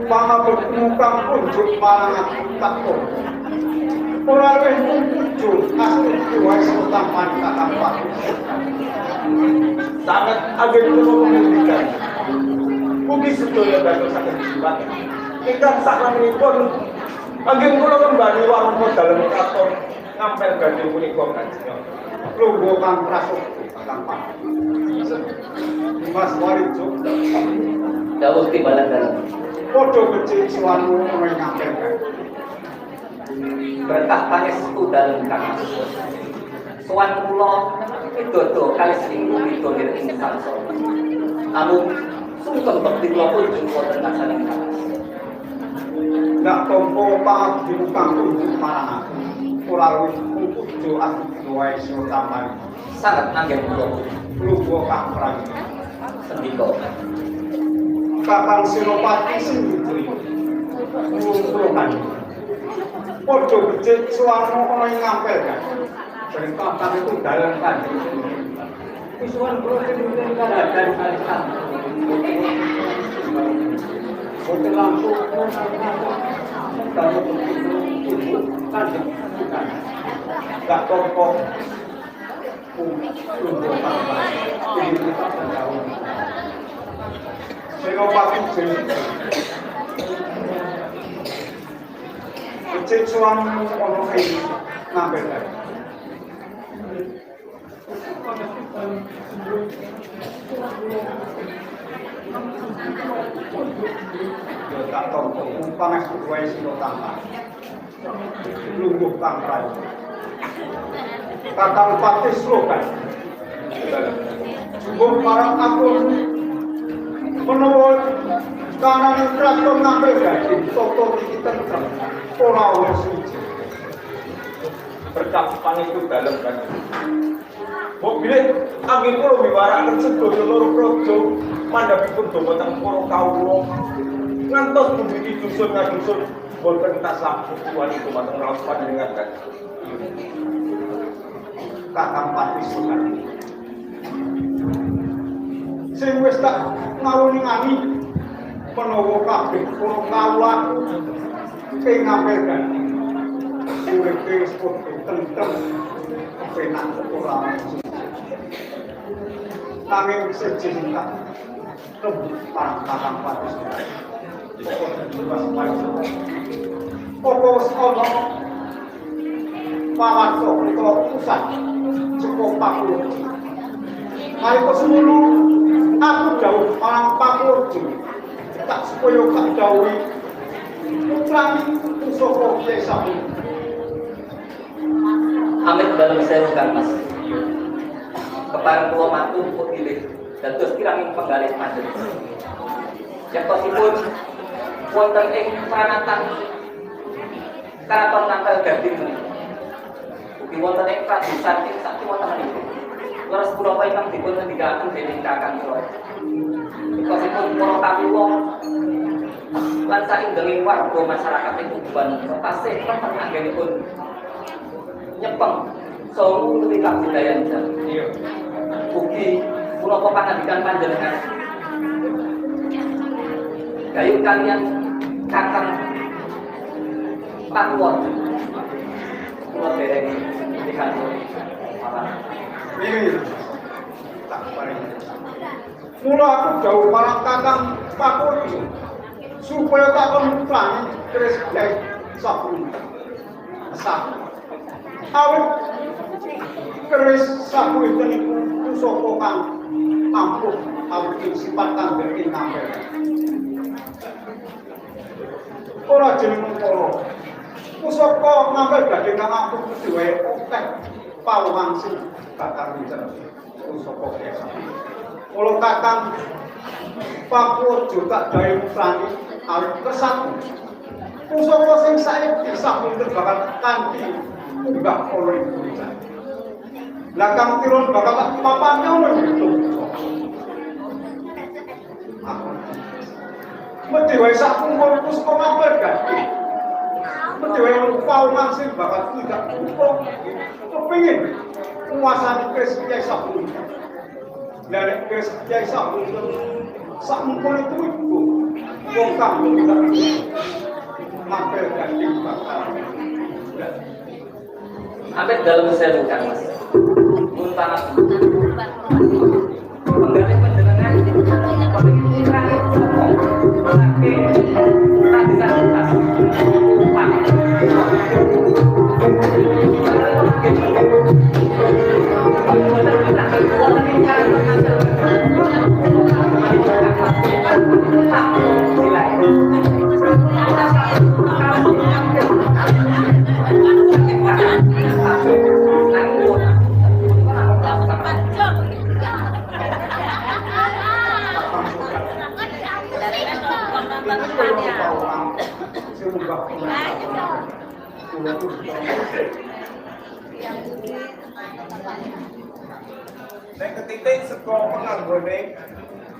pangabekmu kang kunjuk marang aku takon. Ora wis kunjuk astuti wae tampan kakang Pati. Sangat agen kula mengendikan. Mugi sedaya dados saged jimat. Ingkang saklamipun agen kula kembali warung dalem kraton ngampel badhe punika kanjeng. Lungguh kang prasukti kakang Pati. Mas Warijo dawuh timbalan dalem. Padha becik suwanu ora ngampel. Berkah pangestu dalem kakang. Sowan kula pidodo kalih seminggu pidodir ing sangsara. Amun sungkem bekti kula kunjung wonten kasaning kakang. Ndak tampa pangabdi kang kunjung marang aku. Ora luwih kudu aku wae sing tampan. Sangat anggen kula Lungguh kang prang. sendika. Kakang Senopati sing ditri. Ngulungan. Padha becik suwanu ana ing ngampel kan. Perintah kami itu dalam kan. Isuan kula sing kadang kalisan. Boten langsung kalau kan gak tompok lungguh kang prang. Ini kita berjauh. Senopati jeneng becik suwanu ana ing ngampel kan. Yo tak tampa pangestu wae sing tampan. Lungguh kang prang. Kakang Pati slogan. Sungguh marang aku menawa kanan kraton ngampil gadi toto iki tentrem ora ana suci. Berkah pangestu dalem kan. Mbok bilih angin kula miwaraken sedaya loro praja mandhapipun dumateng para kawula ngantos pundi dusun ngadusun boten tasak kuwani dumateng raos panjenengan kan. Kakang Pati Sunan sing wis tak ngawuni-ngani menawa kabeh para kawula ing ngampil gadi uripe wis tentrem kepenak ora nanging sejengkak rebut parang Kakang Pati Sunan. Apa wis ana pawarta utawa pusat saka Pakurji. Nalika semono aku dawuh marang Pakurji tak supaya gak dawuhi putrane pusaka Kyai Sabun. Amit dalem sewu Kang Mas. Kepareng kula matur pilih dados kiranging penggalih majelis. Yakosipun wonten ing pranatan karaton nangkal gading ugi wonten ing prajurit ing sakiwatanipun. Leres punapa ingkang dipun ngendikaken dening Kakang kula. Yakosipun para kawula lan saindenging warga masyarakat ing Tuban tasih wonten anggenipun nyepeng sawu nuwun kabudayan jan. Iya. Ugi punapa pangandikan panjenengan gayung kalian Kakang Pakuwon kula dereng dikantor apa Ini tak paring. Mula aku jauh marang Kakang Pakurji supaya tak kemplani keris Kyai Sabun. Awit keris Sabun niku pusaka kang ampuh awit sifat kang berkin ngampel. Ora jeneng para pusaka ngampel badhe kang ampuh dhewe akeh pawangsin bakal winten pusaka Kyai Sabun. Mula Kakang Pakurji tak daya mutrani awit kesatu. Pusaka sing saiki sabun bakal kanthi unggah oleh Indonesia. Lah kang tirun bakal papane ono itu. Mesti wae sak kumpul pusaka ngapel gati. Mesti wae pawang sing bakal tidak cukup. Kepengin kuasane Kris Kyai Sabun. Lah nek Kris Kyai Sabun sak kumpul itu iku wong kang nggak mampir daging bakal. Sampai dalam sewu kan mas. Pun tanah. Penggalih penjenengan pemikiran lagi tradisitas upah. Nek ketitik saka penganggone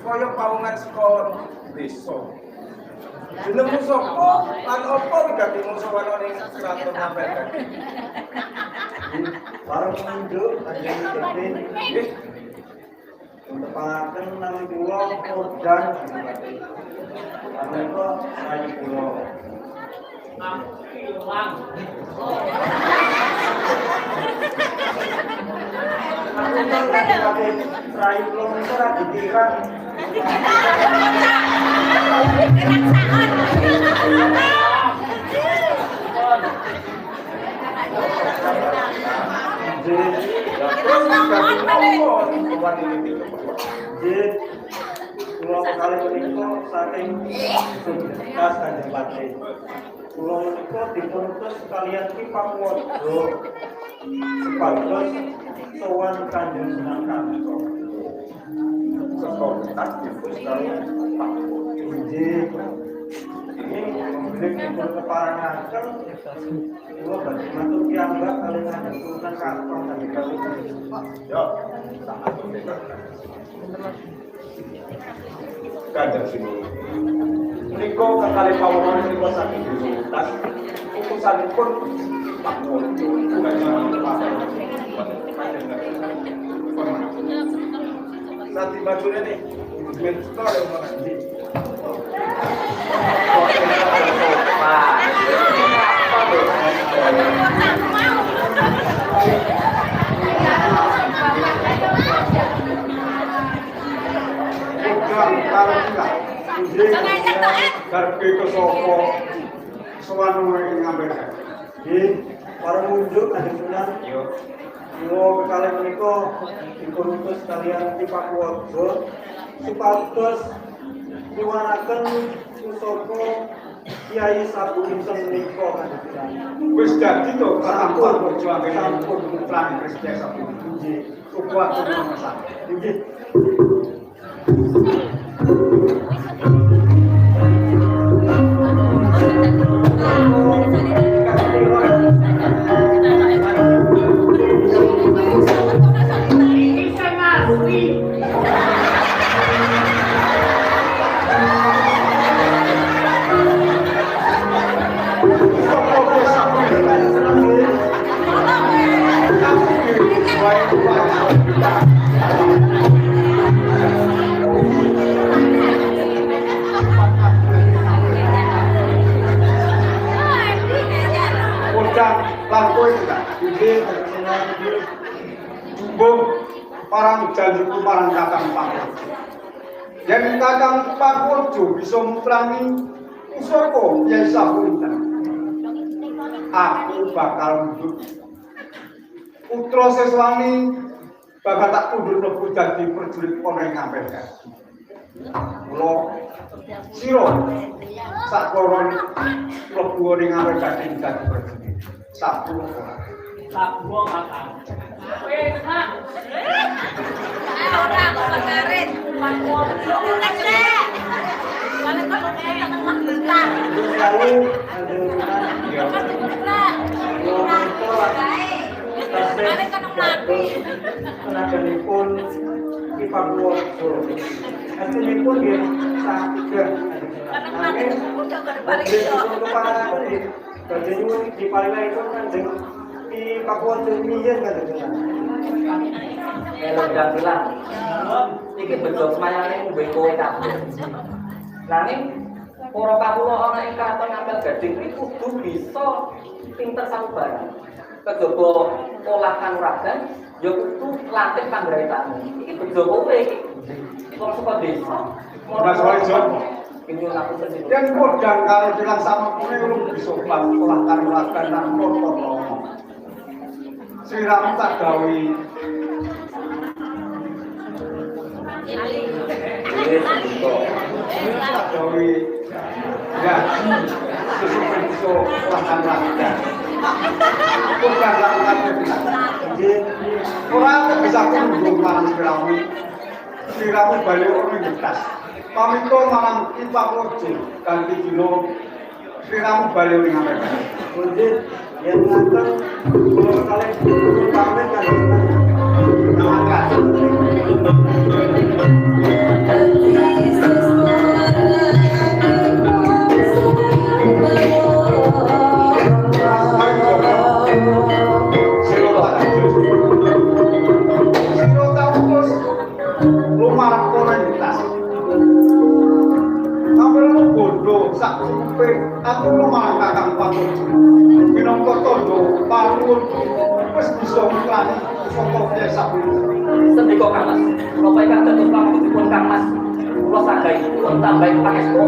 kaya pawungan saka desa. Jenengmu sapa lan apa wigati musawana ning kraton Ngampelkan? Barang munduk kanjeng Gusti nggih tepaken nami kula organ menika rayi kula rayi kula menika ra didikan Pulau kali menika saking Sundas Kanjeng Pati. Pulau menika dipuntus kalian Ki Pangwodo sepados sowan Kanjeng Sunan Kalijaga. Sekolah dipun kalian Pak. Ini membeli dipun keparangaken kula badhe matur piyambak kaliyan Kanjeng Sunan Kalijaga Kanjeng Kalijaga. Ya, sangat berbeda. Kanjeng sini. Menika kakali pawongan menika saking Sundas. Utusanipun Pak Wodo kanjeng Pak. Nanti bajune nih, ben store yang mana ini. Garpe ke soko suwanu Ngampelkan. Nggih, para munjuk Kanjeng Sunan. Yo. Kula kalih menika dipun utus kaliyan Ki Pangwodo supados nyuwunaken pusaka Kyai Sapuninten menika Kanjeng Sunan. Wis dadi to sampun perjuangan sampun putrane Kristus sampun. Nggih, Kuat masak. nggih. Parang janjiku marang Kakang Pangwodo. Yen Kakang Pangwodo bisa mutrangi pusaka Kyai Sapuninten, aku bakal nduk putra seswani bakal tak kundur mlebu dadi prajurit ana ing Ngampelkan. Mula sira sakloron mlebu ning Ngampelkan dadi prajurit. Sapu ora. Sabuang Kakang. Tenaganipun Ki Pangwodo. Astunipun nggih saged. Nanging dipun keparangaken nggih badhe nyuwun diparingipun Kanjeng Ki Pangwodo miyen Kanjeng Sunan. Kalau udah bilang, iki betul semuanya ini kowe kabeh. Nanging para kawula ana ing Kraton Ampel Gading iki kudu bisa pinter samubarang. Kejaba olah kanuragan ya kudu latih panggraitane. Iki bejo kowe iki. Wong saka desa. Mas Walijo. Ini aku sedih. Yang kodang kalau dilaksanakan kuwi lu bisa olah kanuragan lan motor. Siramu tak gawe Jokowi ya susu lahan lahan bukan lakukan orang bisa kunjung malam siramu balik universitas pamito malam ipak wajib ganti kilo siramu balik dengan mereka Mungkin yang ngantar kalau kalian pamit kan aku malah kakang patut minangka tondo panuwun wis bisa nglani saka desa Sendika Kang Mas, menapa ingkang dados pamungkasipun Kang Mas, kula sadaya kula tambahi pangestu,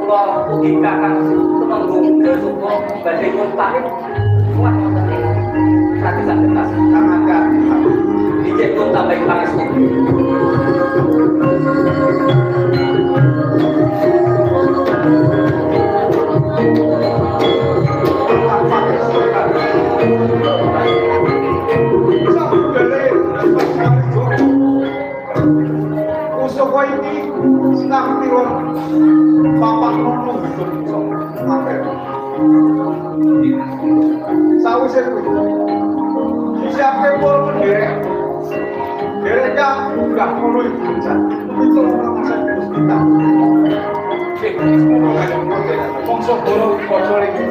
kula ugi kakang tumenggung desuka badhe pun pamit kuat wonten ing pradesan Getas. sangat Ijek pun tambahi pangestu. Usaha ini sedang tiwon papak nono betul mampir. Sawise kuwi. Disiapke pol derek. Derek udah ngono iku jan. Itu orang masak hospital. Cek ngono kan. Wong Soboro bocor iki